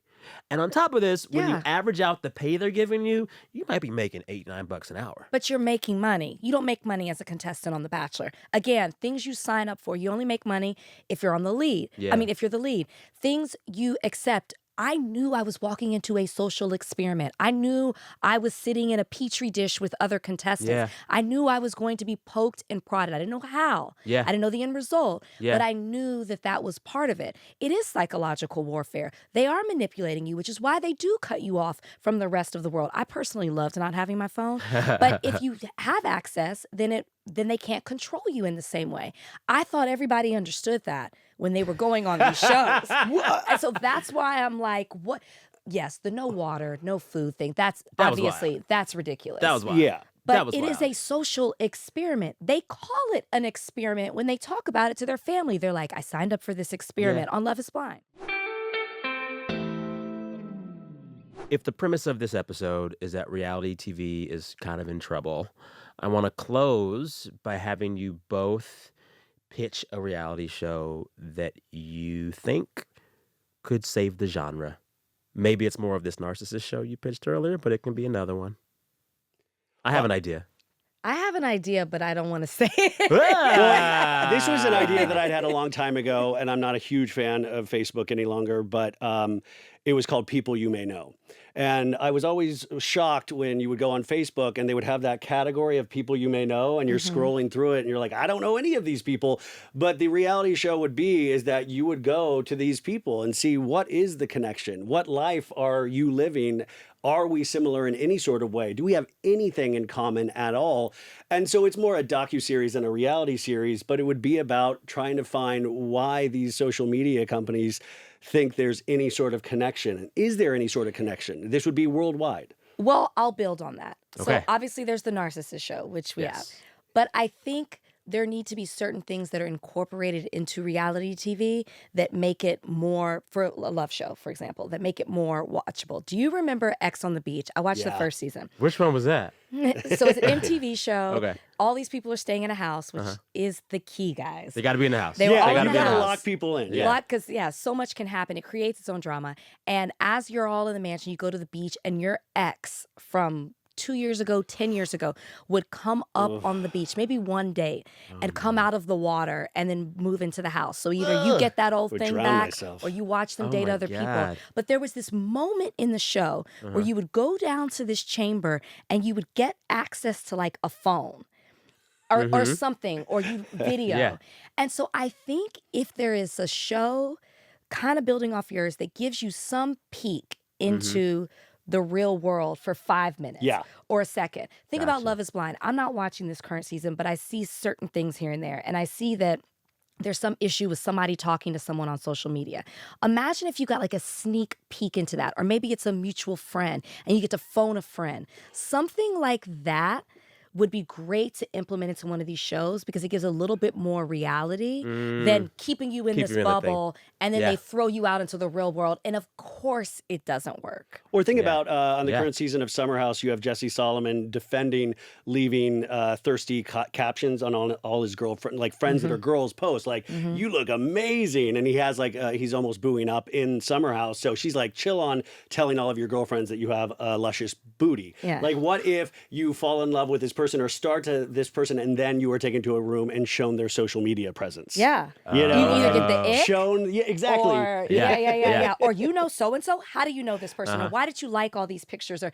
And on top of this, when you Yeah. average out the pay they're giving you, you might be making $8-9 an hour. But you're making money. You don't make money as a contestant on The Bachelor. Again, things you sign up for, you only make money if you're on the lead. Yeah. I mean, if you're the lead. Things you accept. I knew I was walking into a social experiment. I knew I was sitting in a petri dish with other contestants. Yeah. I knew I was going to be poked and prodded. I didn't know how. Yeah. I didn't know the end result. Yeah. But I knew that that was part of it. It is psychological warfare. They are manipulating you, which is why they do cut you off from the rest of the world. I personally loved not having my phone. But if you have access, then they can't control you in the same way. I thought everybody understood that when they were going on these shows. And so that's why I'm like, what? Yes, the no water, no food thing. That's That was obviously, wild. that's ridiculous. That was wild. Yeah. That But was it is wild. a social experiment. They call it an experiment when they talk about it to their family. They're like, I signed up for this experiment on Love is Blind. If the premise of this episode is that reality TV is kind of in trouble, I want to close by having you both pitch a reality show that you think could save the genre. Maybe it's more of this narcissist show you pitched earlier, but it can be another one. I have an idea. I have an idea, but I don't want to say it. Well, this was an idea that I'd had a long time ago, and I'm not a huge fan of Facebook any longer, but it was called People You May Know. And I was always shocked when you would go on Facebook and they would have that category of people you may know, and you're scrolling through it and you're like, I don't know any of these people. But the reality show would be is that you would go to these people and see what is the connection? What life are you living? Are we similar in any sort of way? Do we have anything in common at all? And so it's more a docuseries than a reality series, but it would be about trying to find why these social media companies think there's any sort of connection. Is there any sort of connection? This would be worldwide. Well, I'll build on that. Okay. So obviously there's the narcissist show, which we have. Yes. But I think there need to be certain things that are incorporated into reality TV that make it more, for a love show, for example, that make it more watchable. Do you remember X on the Beach? I watched the Yeah. first season. Which one was that? So it's an MTV show. Okay. All these people are staying in a house, which is the key, guys. They got to be in the house. They were all Yeah, in you the gotta house. lock people in. Yeah. Because so much can happen. It creates its own drama. And as you're all in the mansion, you go to the beach, and your ex from 2 years ago, 10 years ago, would come up on the beach, maybe one date, and come out of the water and then move into the house. So either you get that old Would thing drown back, myself. or you watch them Oh date my other people. God. But there was this moment in the show where you would go down to this chamber and you would get access to like a phone. Or something, or you video. Yeah. And so I think if there is a show kind of building off yours that gives you some peek into the real world for 5 minutes or a second. Think about Gotcha. Love is Blind. I'm not watching this current season, but I see certain things here and there. And I see that there's some issue with somebody talking to someone on social media. Imagine if you got like a sneak peek into that, or maybe it's a mutual friend and you get to phone a friend. Something like that would be great to implement into one of these shows because it gives a little bit more reality than keeping you in Keep this you in the thing. bubble and then Yeah. they throw you out into the real world. And of course it doesn't work. Or think Yeah. about on the Yeah. current season of Summer House, you have Jesse Solomon defending leaving thirsty captions on all his girlfriend, like friends that are girls post, like "You look amazing," and he has like he's almost booing up in Summer House. So she's like, "Chill on telling all of your girlfriends that you have a luscious booty." Yeah. Like, what if you fall in love with this person or start to this person, and then you are taken to a room and shown their social media presence? Yeah. You know, You either get the ick shown, yeah, exactly. or Yeah. Or you know so and so. How do you know this person? Or why did you like all these pictures? Or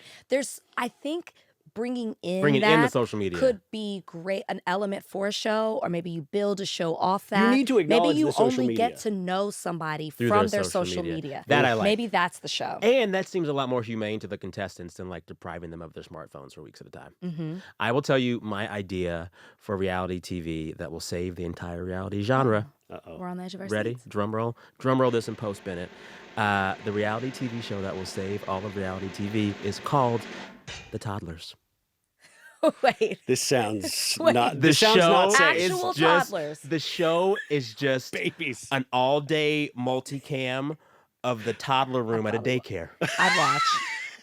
I think bringing in the social media could be great, an element for a show, or maybe you build a show off that. need to acknowledge maybe you the social only media. get to know somebody Through from their their social social media. media. That I like. Maybe that's the show. And that seems a lot more humane to the contestants than like depriving them of their smartphones for weeks at a time. Mm-hmm. I will tell you my idea for reality TV that will save the entire reality genre. We're on the edge of our Ready? seats. Drum roll this and post Bennett. The reality TV show that will save all of reality TV is called The Toddlers. Wait. This sounds Wait. not. The This sounds show not is safe. Actual just toddlers. the show is just Babies. an all-day multicam of the toddler room at a daycare. I'd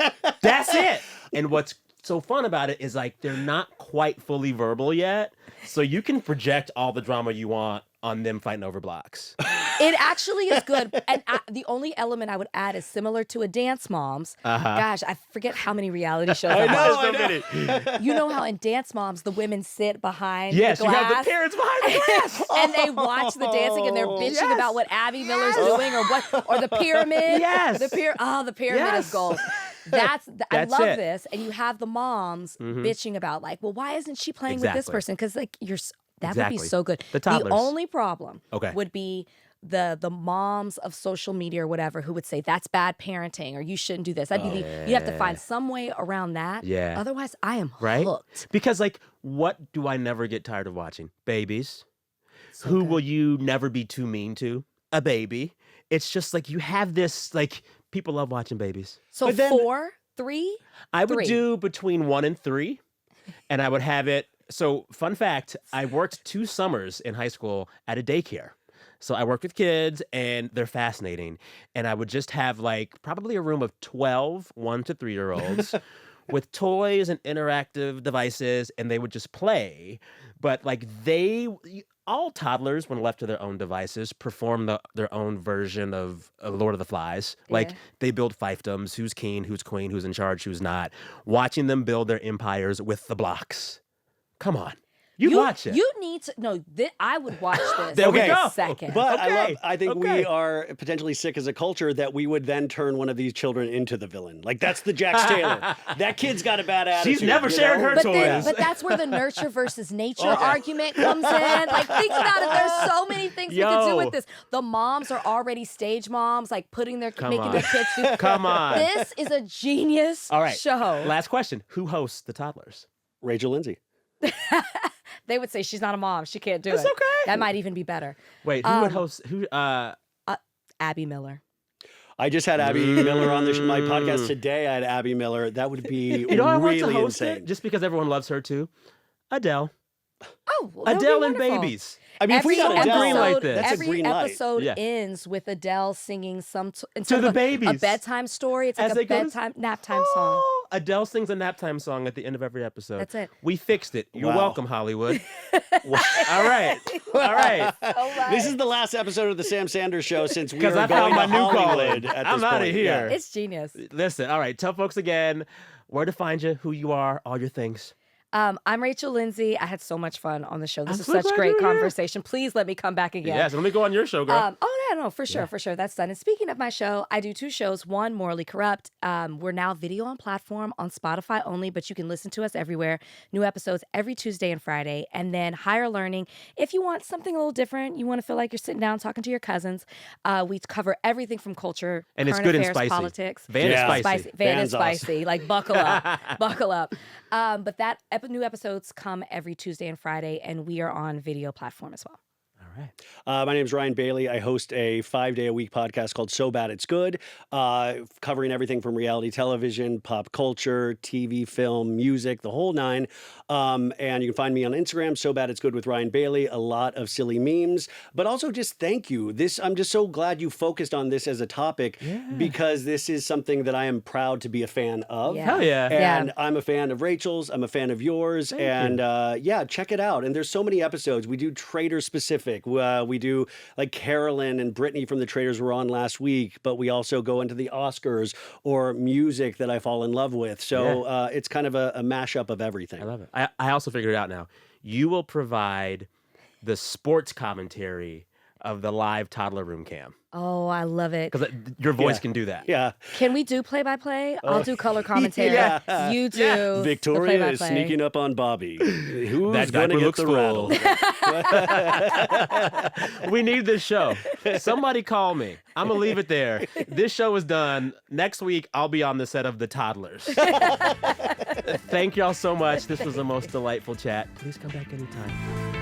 watch. That's it. And what's so fun about it is like they're not quite fully verbal yet, so you can project all the drama you want on them fighting over blocks. It actually is good. And the only element I would add is similar to a Dance Moms. Gosh, I forget how many reality shows I watched. You know how in Dance Moms, the women sit behind Yes, the you glass? have the parents behind the glass. And they watch the dancing and they're bitching about what Abby Miller's doing or the pyramid. Yes. The pyramid Yes. is gold. I That's love it. this. And you have the moms bitching about like, well, why isn't she playing with this Exactly. person? Because like that would be Exactly. so good. The toddlers. only problem Okay. would be the moms of social media or whatever who would say that's bad parenting or you shouldn't do this. I'd be you have to find some way around that. Yeah. Otherwise, I am Right? hooked. Because like, what do I never get tired of watching? Babies. So Who good. will you never be too mean to? A baby. It's just like you have this, like, people love watching babies. So But then- 4, 3. I would 3. do between 1 and 3, and I would have it. So, fun fact, I worked 2 summers in high school at a daycare. So I worked with kids, and they're fascinating. And I would just have, like, probably a room of 12 1 to 3-year-olds with toys and interactive devices, and they would just play. But, like, all toddlers, when left to their own devices, perform their own version of Lord of the Flies. Like, Yeah. they build fiefdoms, who's king, who's queen, who's in charge, who's not. Watching them build their empires with the blocks. Come on. You watch it. You need to I would watch this. There we in a go. second. But Okay, I think we okay. are potentially sick as a culture that we would then turn one of these children into the villain. Like, that's the Jax Taylor. That kid's got a bad attitude. She's never you shared know? her toys. But that's where the nurture versus nature argument comes in. Like, think about it. There's so many things we could do Yo. with this. The moms are already stage moms, like putting making on. their kids do. Come on. This is a genius All right. show. Last question. Who hosts the toddlers? Rachel Lindsay. They would say she's not a mom. She can't do That's it. okay. That might even be better. Wait, who would host? Abby Miller. I just had Abby Miller on my podcast today. I had Abby Miller. That would be You know, I want really to host insane. it just because everyone loves her too. Adele. Oh, well, that would be Adele and wonderful. babies. I mean, if we got Every Adele, green light this. that's a every green light. episode Yeah. ends with Adele singing To instead the of babies. a bedtime story. It's As like they a go to bedtime nap time song. Oh, Adele sings a naptime song at the end of every episode. That's it. We fixed it. You're Wow. welcome, Hollywood. All right. All right. This is the last episode of the Sam Sanders Show since we 'Cause are I found going my to new calling. Hollywood at I'm this outta point. here. It's genius. Listen, all right. Tell folks again where to find you, who you are, all your things. I'm Rachel Lindsay. I had so much fun on the show. This I'm was so such glad great you're here. conversation. Please let me come back again. Yes, let me go on your show, girl. No, for sure, for sure. That's done. And speaking of my show, I do 2 shows. One, Morally Corrupt. We're now video on platform on Spotify only, but you can listen to us everywhere. New episodes every Tuesday and Friday. And then Higher Learning. If you want something a little different, you want to feel like you're sitting down talking to your cousins, we cover everything from culture, And it's current good and affairs, spicy. politics. Van is Yeah. spicy. Van is Van's awesome. spicy. Like, buckle up. Buckle up. But that new episodes come every Tuesday and Friday, and we are on video platform as well. All right. My name is Ryan Bailey. I host a 5-day-a-week podcast called So Bad It's Good, covering everything from reality television, pop culture, TV, film, music, the whole nine. And you can find me on Instagram, So Bad It's Good with Ryan Bailey. A lot of silly memes, but also just thank you. I'm just so glad you focused on this as a topic because this is something that I am proud to be a fan of. Yeah. Hell yeah. And I'm a fan of Rachel's. I'm a fan of yours. Thank Yeah, check it out. And there's so many episodes. We do Trader specific. We do like Carolyn and Brittany from the Traders were on last week, but we also go into the Oscars or music that I fall in love with. So it's kind of a mashup of everything. I love it. I also figured it out now. You will provide the sports commentary of the live toddler room cam. Oh, I love it. Because your voice Yeah. can do that. Yeah. Can we do play-by-play? I'll do color commentary. Yeah. You do the Victoria is play-by-play. sneaking up on Bobby. Who's That going to diaper get looks the full. rattle? We need this show. Somebody call me. I'm going to leave it there. This show is done. Next week, I'll be on the set of The Toddlers. Thank y'all so much. This was the most delightful chat. Please come back anytime.